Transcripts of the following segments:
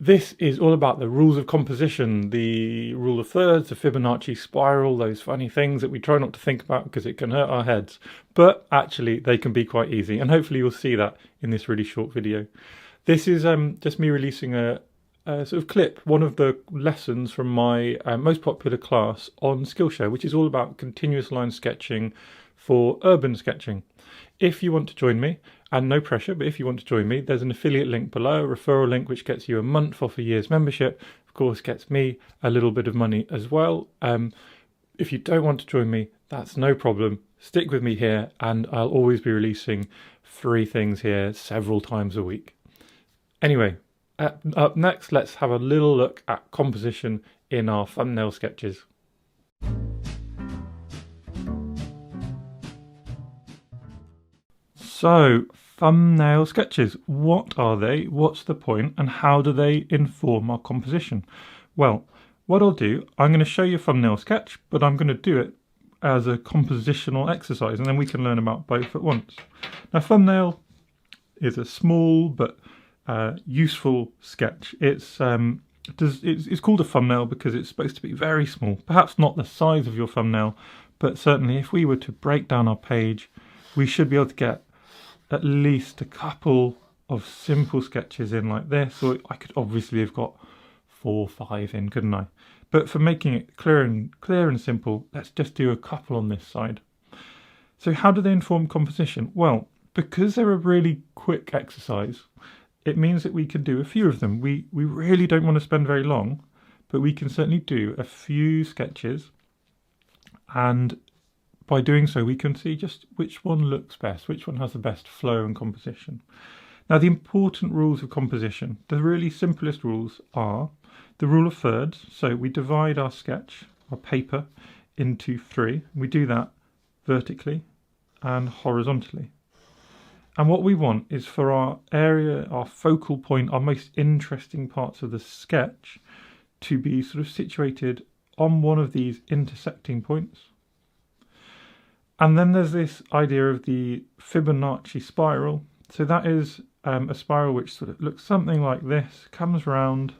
This is all about the rules of composition, the rule of thirds, the Fibonacci spiral, those funny things that we try not to think about because it can hurt our heads. But actually, they can be quite easy. And hopefully you'll see that in this really short video. This is just me releasing a sort of clip, one of the lessons from my most popular class on Skillshare, which is all about continuous line sketching for urban sketching. If you want to join me, and no pressure, but if you want to join me, there's an affiliate link below, a referral link which gets you a month off a year's membership. Of course, gets me a little bit of money as well. If you don't want to join me, that's no problem. Stick with me here, and I'll always be releasing free things here several times a week. Anyway, up next, let's have a little look at composition in our thumbnail sketches. So, thumbnail sketches, what are they, what's the point, and how do they inform our composition? Well, what I'll do, I'm going to show you a thumbnail sketch, but I'm going to do it as a compositional exercise, and then we can learn about both at once. Now, thumbnail is a small but useful sketch. It's called a thumbnail because it's supposed to be very small, perhaps not the size of your thumbnail, but certainly if we were to break down our page, we should be able to get at least a couple of simple sketches in like this, or I could obviously have got 4 or 5 in, couldn't I? But for making it clear and simple, let's just do a couple on this side. So how do they inform composition? Well, because they're a really quick exercise, it means that we can do a few of them. We really don't want to spend very long, but we can certainly do a few sketches, and by doing so, we can see just which one looks best, which one has the best flow and composition. Now, the important rules of composition, the really simplest rules are the rule of thirds. So we divide our sketch, our paper, into 3. We do that vertically and horizontally. And what we want is for our area, our focal point, our most interesting parts of the sketch to be sort of situated on one of these intersecting points. And then there's this idea of the Fibonacci spiral. So that is a spiral which sort of looks something like this, comes round,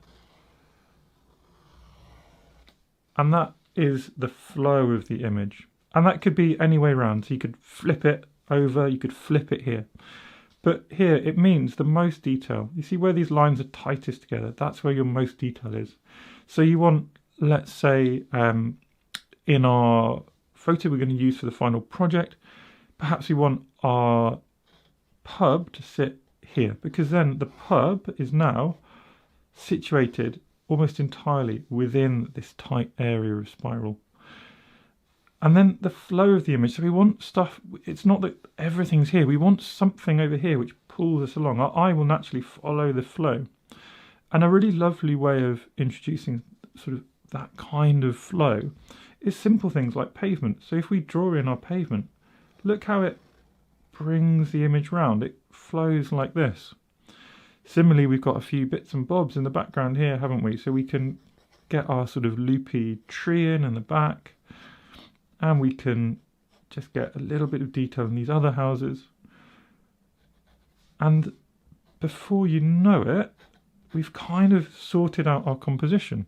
and that is the flow of the image. And that could be any way round. So you could flip it over, you could flip it here. But here it means the most detail. You see where these lines are tightest together, that's where your most detail is. So you want, let's say, in our photo we're going to use for the final project, perhaps we want our pub to sit here, because then the pub is now situated almost entirely within this tight area of spiral. And then the flow of the image, so we want stuff, it's not that everything's here, we want something over here which pulls us along. Our eye will naturally follow the flow. And a really lovely way of introducing sort of that kind of flow is simple things like pavement. So if we draw in our pavement, look how it brings the image round. It flows like this. Similarly, we've got a few bits and bobs in the background here, haven't we? So we can get our sort of loopy tree in the back, and we can just get a little bit of detail in these other houses. And before you know it, we've kind of sorted out our composition.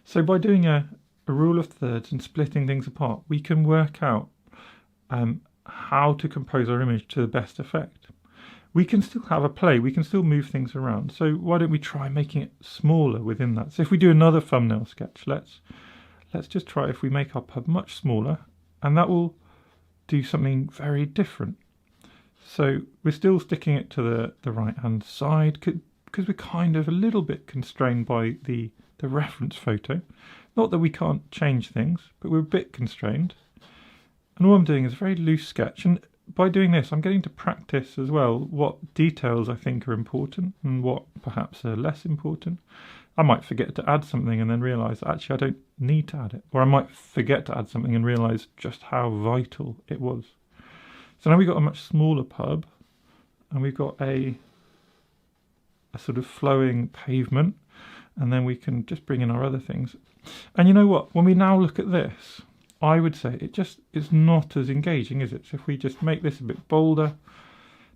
So by doing a rule of thirds and splitting things apart, we can work out how to compose our image to the best effect. We can still have a play, we can still move things around. So why don't we try making it smaller within that? So if we do another thumbnail sketch, let's just try if we make our pub much smaller, and that will do something very different. So we're still sticking it to the right hand side because we're kind of a little bit constrained by the reference photo. Not that we can't change things, but we're a bit constrained. And all I'm doing is a very loose sketch. And by doing this, I'm getting to practice as well what details I think are important and what perhaps are less important. I might forget to add something and then realise that actually I don't need to add it. Or I might forget to add something and realise just how vital it was. So now we've got a much smaller pub, and we've got a sort of flowing pavement, and then we can just bring in our other things. And you know what? When we now look at this, I would say it just is not as engaging, is it? So if we just make this a bit bolder,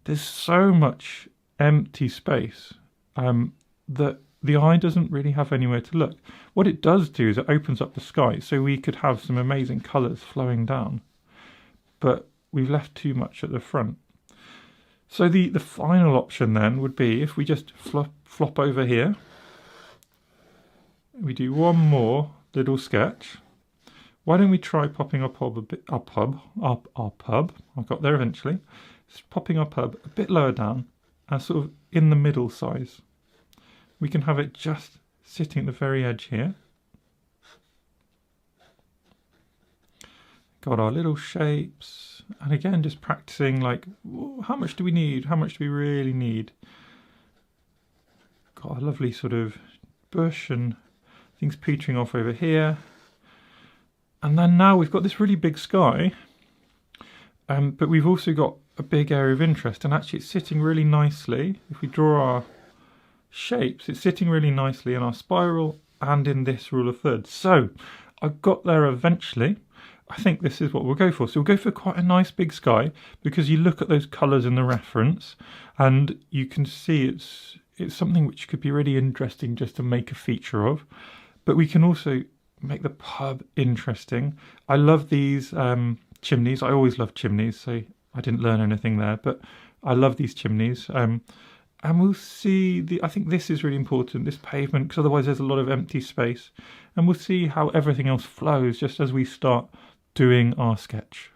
there's so much empty space that the eye doesn't really have anywhere to look. What it does do is it opens up the sky, so we could have some amazing colours flowing down, but we've left too much at the front. So the final option then would be if we just flop over here, we do one more little sketch. Why don't we try popping our pub, I got there eventually, just popping our pub a bit lower down and sort of in the middle size. We can have it just sitting at the very edge here. Got our little shapes, and again just practicing like, how much do we need? How much do we really need? Got a lovely sort of bush and things petering off over here. And then now we've got this really big sky, but we've also got a big area of interest, and actually it's sitting really nicely. If we draw our shapes, it's sitting really nicely in our spiral and in this rule of thirds. So I got there eventually. I think this is what we'll go for. So we'll go for quite a nice big sky, because you look at those colours in the reference and you can see it's something which could be really interesting just to make a feature of. But we can also make the pub interesting. I love these chimneys. I always love chimneys, so I didn't learn anything there, but I love these chimneys. And we'll see, I think this is really important, this pavement, because otherwise there's a lot of empty space. And we'll see how everything else flows just as we start doing our sketch.